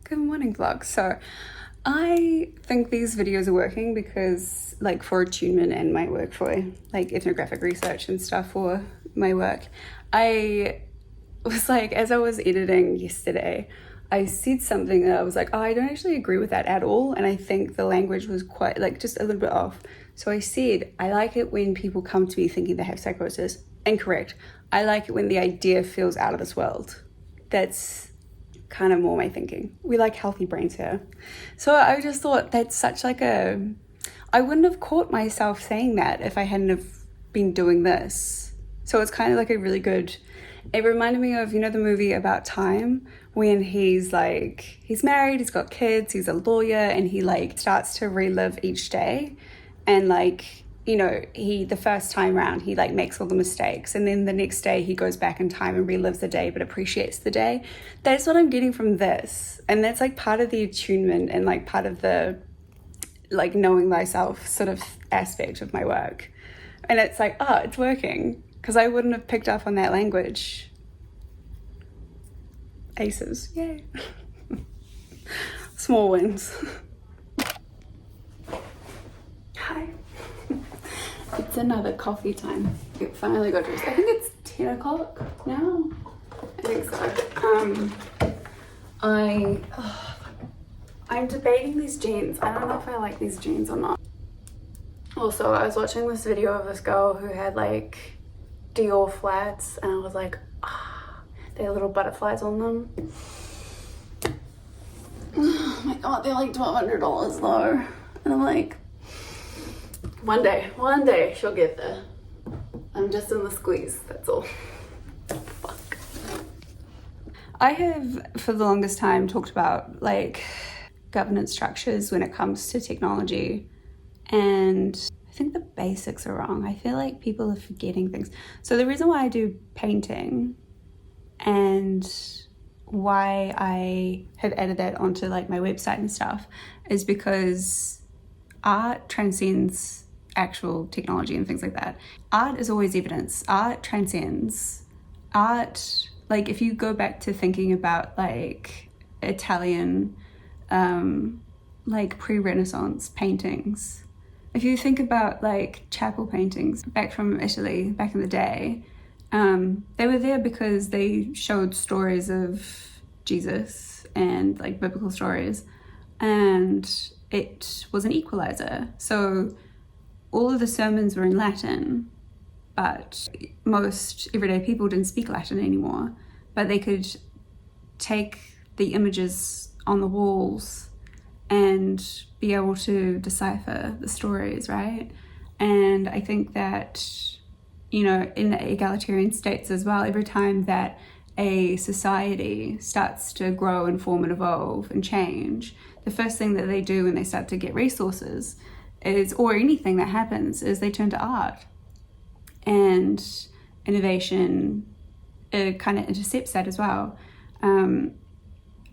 Good morning, vlog. So I think these videos are working because, like, for attunement and my work for like ethnographic research and stuff for my work, I was like, as I was editing yesterday, I said something that I was like, oh, I don't actually agree with that at all, and I think the language was quite, like, just a little bit off. So I said, I like it when people come to me thinking they have psychosis. Incorrect. I like it when the idea feels out of this world. That's kind of more my thinking. We like healthy brains here. So I just thought that's such like I wouldn't have caught myself saying that if I hadn't have been doing this. So it's kind of like a really good, it reminded me of, you know, the movie About Time, when he's married, he's got kids, he's a lawyer, and he like starts to relive each day. And like, you know, the first time round, he like makes all the mistakes. And then the next day he goes back in time and relives the day, but appreciates the day. That's what I'm getting from this. And that's like part of the attunement and like part of the like knowing thyself sort of aspect of my work. And it's like, oh, it's working. Because I wouldn't have picked up on that language. Aces, yay. Small wins. Hi. It's another coffee time. It finally got dressed. I think it's 10 o'clock now. I think so. I'm debating these jeans. I don't know if I like these jeans or not. Also, I was watching this video of this girl who had like Dior flats, and I was like, they have little butterflies on them. Oh my god, they're like $1,200 though. And I'm like, one day she'll get there. I'm just in the squeeze, that's all. Fuck. I have for the longest time talked about like governance structures when it comes to technology, and I think the basics are wrong. I feel like people are forgetting things. So the reason why I do painting and why I have added that onto like my website and stuff is because art transcends actual technology and things like that. Art is always evidence. Art transcends. Art, like if you go back to thinking about like Italian, like pre-Renaissance paintings, if you think about like chapel paintings back from Italy back in the day, they were there because they showed stories of Jesus and like biblical stories, and it was an equalizer. So all of the sermons were in Latin, but most everyday people didn't speak Latin anymore, but they could take the images on the walls and be able to decipher the stories, right? And I think that, you know, in the egalitarian states as well, every time that a society starts to grow and form and evolve and change, the first thing that they do when they start to get resources is, or anything that happens, is they turn to art. And innovation, it kind of intercepts that as well.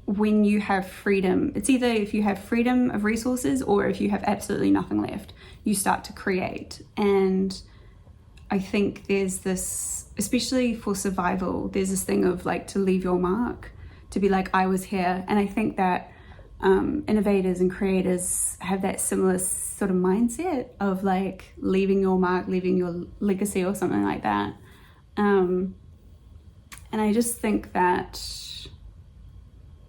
When you have freedom, it's either if you have freedom of resources or if you have absolutely nothing left, you start to create. And I think there's this, especially for survival, there's this thing of like to leave your mark, to be like, I was here. And I think that innovators and creators have that similar sort of mindset of like leaving your mark, leaving your legacy or something like that. And I just think that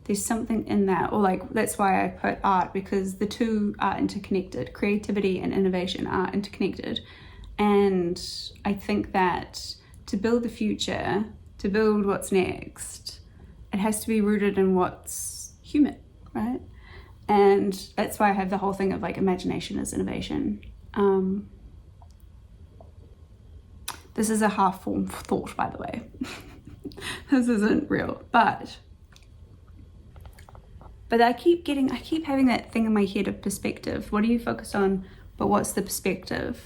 there's something in that, or like that's why I put art, because the two are interconnected. Creativity and innovation are interconnected. And I think that to build the future, to build what's next, it has to be rooted in what's human, right? And that's why I have the whole thing of like imagination as innovation. This is a half-formed thought, by the way. This isn't real, but I keep having that thing in my head of perspective. What are you focused on, but what's the perspective?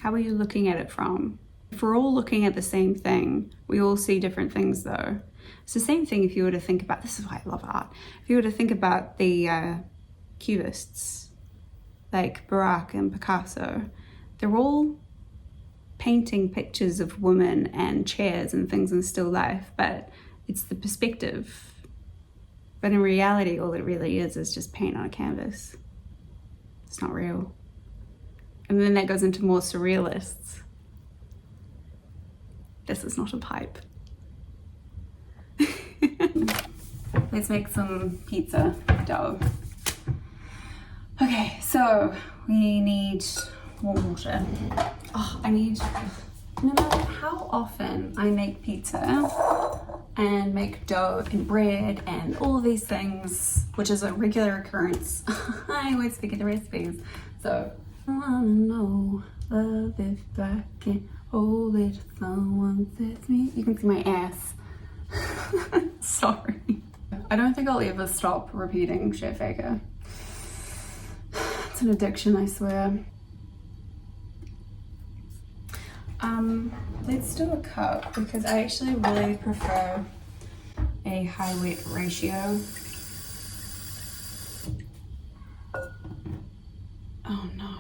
How are you looking at it from? If we're all looking at the same thing, we all see different things though. It's the same thing if you were to think about, this is why I love art, if you were to think about the cubists, like Barak and Picasso, they're all painting pictures of women and chairs and things in still life, but it's the perspective. But in reality, all it really is just paint on a canvas. It's not real. And then that goes into more surrealists. This is not a pipe. Let's make some pizza dough. Okay, so we need warm water. Oh, no matter how often I make pizza and make dough and bread and all of these things, which is a regular occurrence, I always forget the recipes. So, I wanna know love if I can hold it, someone sets me. You can see my ass. Sorry. I don't think I'll ever stop repeating Chef Ager. It's an addiction, I swear. Let's do a cup because I actually really prefer a high wet ratio. Oh no.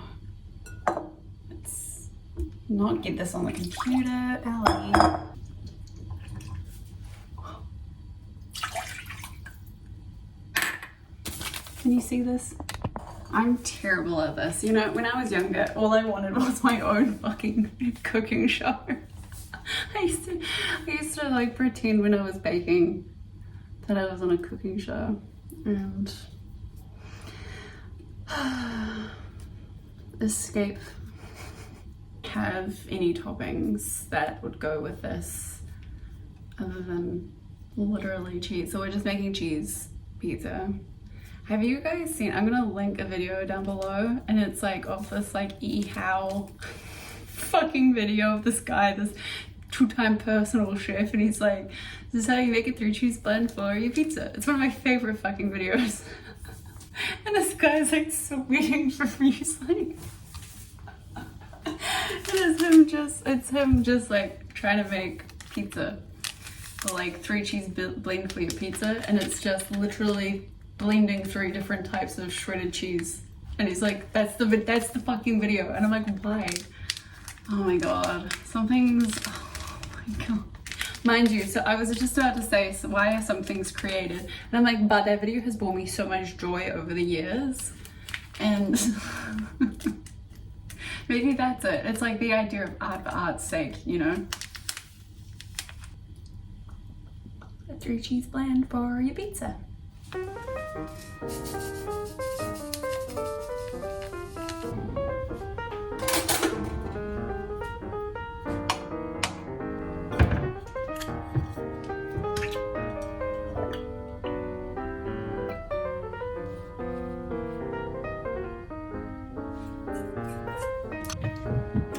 Let's not get this on the computer, Ellie. Can you see this? I'm terrible at this. You know, when I was younger, all I wanted was my own fucking cooking show. I used to like pretend when I was baking that I was on a cooking show and escape. Have any toppings that would go with this other than literally cheese. So we're just making cheese pizza. Have you guys seen, I'm gonna link a video down below and it's like of this like how fucking video of this guy, this two-time personal chef, and he's like, this is how you make a 3-cheese blend for your pizza. It's one of my favorite fucking videos. And this guy's like sweating profusely. It's him just like trying to make pizza or like 3-cheese blend for your pizza, and it's just literally blending 3 different types of shredded cheese, and he's like, that's the fucking video, and I'm like, why? Oh my god, oh my god. Mind you, so I was just about to say, so why are some things created, and I'm like, but that video has brought me so much joy over the years, and maybe that's it. It's like the idea of art for art's sake, you know? A 3-cheese blend for your pizza.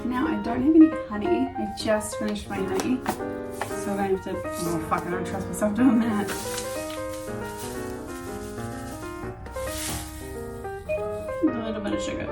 Now I don't have any honey. I just finished my honey, so I'm going to have to, oh fuck, I don't trust myself doing that. A little bit of sugar.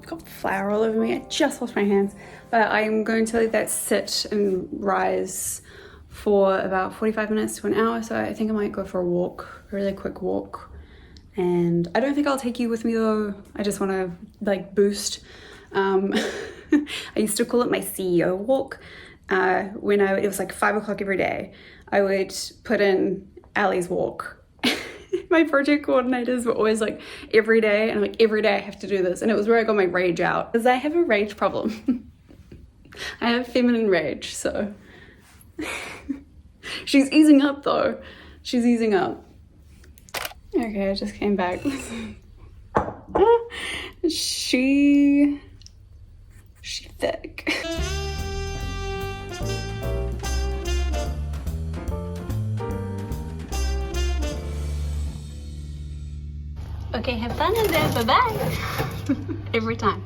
Got flour all over me. I just washed my hands, but I'm going to let that sit and rise for about 45 minutes to an hour. So I think I might go for a walk, a really quick walk. And I don't think I'll take you with me though. I just want to like boost. I used to call it my CEO walk. When it was like 5 o'clock every day, I would put in Ali's walk. My project coordinators were always like, every day, and I'm like, every day I have to do this. And it was where I got my rage out, because I have a rage problem. I have feminine rage, so. She's easing up though. She's easing up. Okay, I just came back. She thick. Okay, have fun in there. Bye-bye. Every time.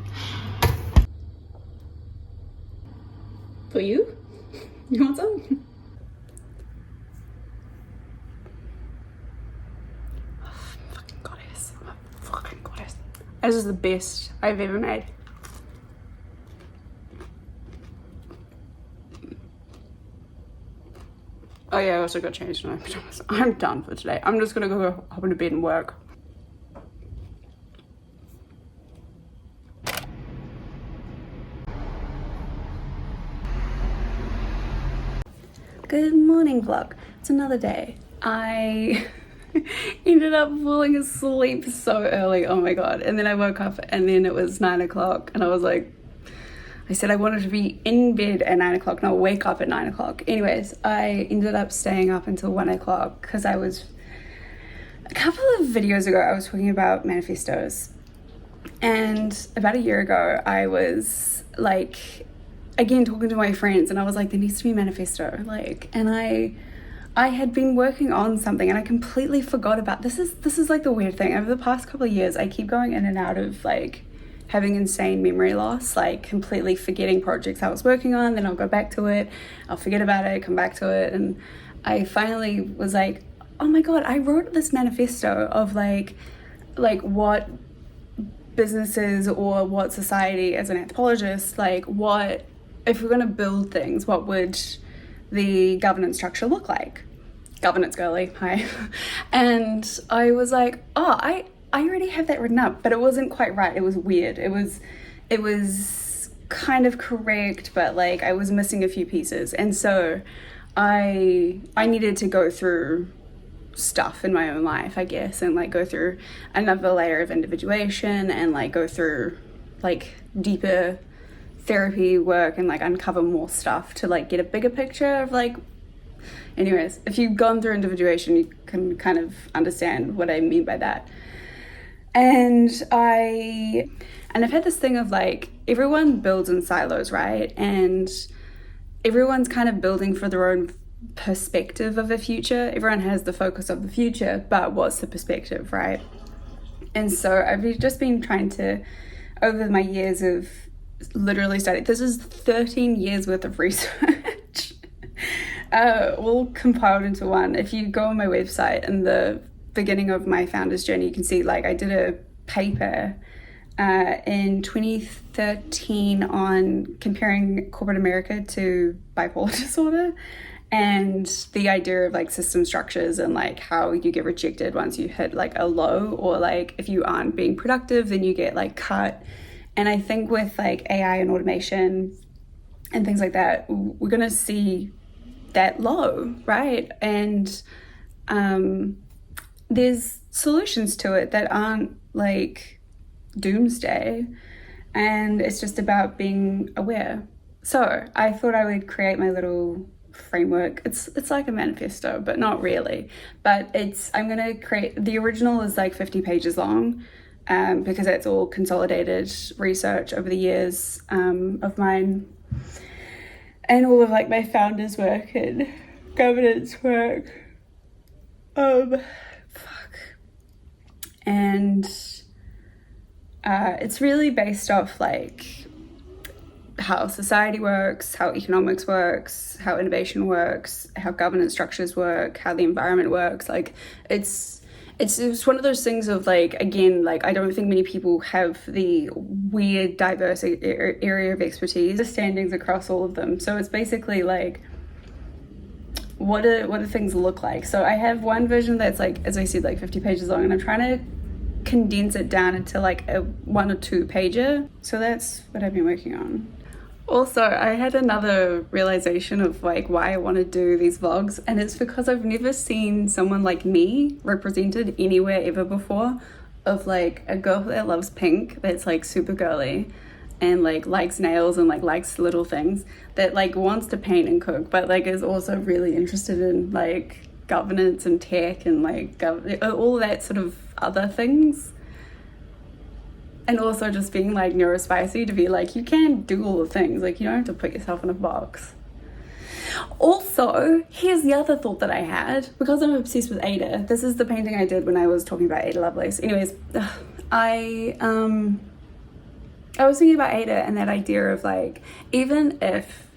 For you? You want some? Fucking goddess. Fucking goddess. This is the best I've ever made. Oh yeah, I also got changed in my pajamas. I'm done for today. I'm just gonna go hop into bed and work. Good morning vlog. It's another day. I ended up falling asleep so early, oh my god. And then I woke up and then it was 9 o'clock and I was like, I said I wanted to be in bed at 9 o'clock, not wake up at 9 o'clock. Anyways, I ended up staying up until 1 o'clock because I was, a couple of videos ago, I was talking about manifestos. And about a year ago, I was like, again, talking to my friends and I was like, there needs to be a manifesto. Like, and I had been working on something and I completely forgot about, this is like the weird thing. Over the past couple of years, I keep going in and out of like having insane memory loss, like completely forgetting projects I was working on, then I'll go back to it, I'll forget about it, come back to it. And I finally was like, oh my God, I wrote this manifesto of like what businesses or what society as an anthropologist, like what, if we're going to build things, what would the governance structure look like? Governance girly, hi. And I was like, oh, I already have that written up, but it wasn't quite right. It was weird. It was kind of correct, but like I was missing a few pieces. And so I needed to go through stuff in my own life, I guess, and like go through another layer of individuation and like go through like deeper therapy work and like uncover more stuff to like get a bigger picture of like, anyways, if you've gone through individuation, you can kind of understand what I mean by that. And I've had this thing of like, everyone builds in silos, right? And everyone's kind of building for their own perspective of the future. Everyone has the focus of the future, but what's the perspective, right? And so I've just been trying to, over my years of literally studied, this is 13 years worth of research, all compiled into one. If you go on my website in the beginning of my founder's journey, you can see like I did a paper in 2013 on comparing corporate America to bipolar disorder and the idea of like system structures and like how you get rejected once you hit like a low, or like if you aren't being productive then you get like cut. And I think with like AI and automation and things like that, we're gonna see that low, right? And there's solutions to it that aren't like doomsday, and it's just about being aware. So I thought I would create my little framework. It's like a manifesto, but not really. But I'm gonna create, the original is like 50 pages long, because that's all consolidated research over the years of mine and all of like my founders work and governance work. And it's really based off like how society works, how economics works, how innovation works, how governance structures work, how the environment works. Like it's one of those things of like, again, like I don't think many people have the weird diverse area of expertise, understandings across all of them. So it's basically like, what do things look like? So I have one version that's like, as I said, like 50 pages long, and I'm trying to condense it down into like a 1 or 2 pager. So that's what I've been working on. Also, I had another realization of like why I want to do these vlogs, and it's because I've never seen someone like me represented anywhere ever before, of like a girl that loves pink, that's like super girly and like likes nails and like likes little things, that like wants to paint and cook, but like is also really interested in like governance and tech and like all that sort of other things. And also just being like neurospicy to be like, you can do all the things, like you don't have to put yourself in a box. Also, here's the other thought that I had, because I'm obsessed with Ada. This is the painting I did when I was talking about Ada Lovelace. Anyways, I was thinking about Ada and that idea of like, even if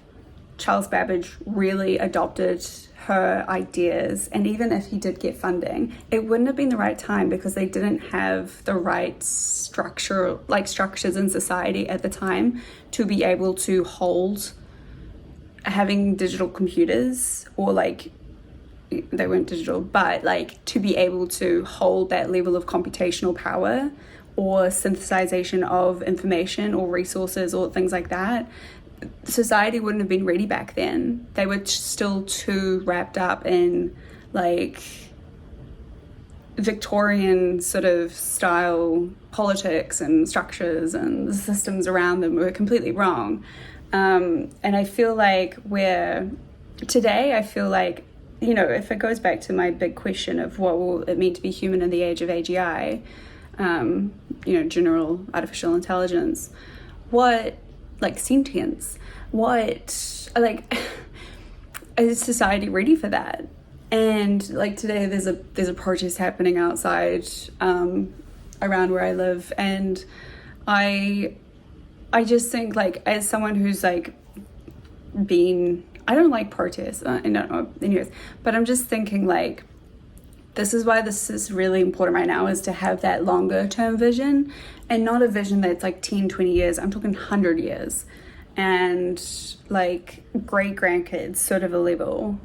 Charles Babbage really adopted her ideas, and even if he did get funding, it wouldn't have been the right time because they didn't have the right structures in society at the time to be able to hold having digital computers, or like, they weren't digital, but like to be able to hold that level of computational power or synthesization of information or resources or things like that. Society wouldn't have been ready back then. They were still too wrapped up in like Victorian sort of style politics and structures, and the systems around them were completely wrong. And I feel like today, I feel like, you know, if it goes back to my big question of what will it mean to be human in the age of AGI, you know, general artificial intelligence, what, like, sentience, what, like, is society ready for that? And like today there's a protest happening outside around where I live, and I just think, like, as someone who's like I don't like protests, I don't know, anyways, but I'm just thinking, like, this is why this is really important right now, is to have that longer term vision, and not a vision that's like 10, 20 years. I'm talking 100 years and like great grandkids sort of a level.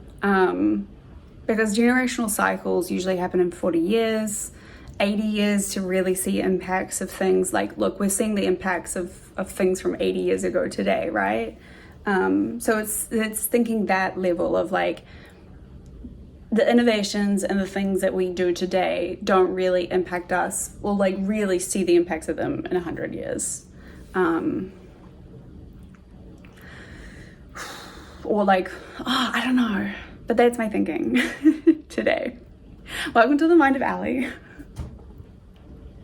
Because generational cycles usually happen in 40 years, 80 years to really see impacts of things. Like, look, we're seeing the impacts of things from 80 years ago today, right? So it's thinking that level of like, the innovations and the things that we do today don't really impact us. We'll like really see the impacts of them in 100 years. Or like, I don't know. But that's my thinking today. Welcome to the Mind of Ali.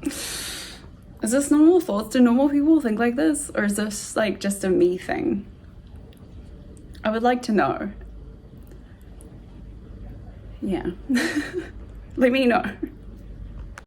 Is this normal thoughts? Do normal people think like this? Or is this like just a me thing? I would like to know. Yeah. Let me know.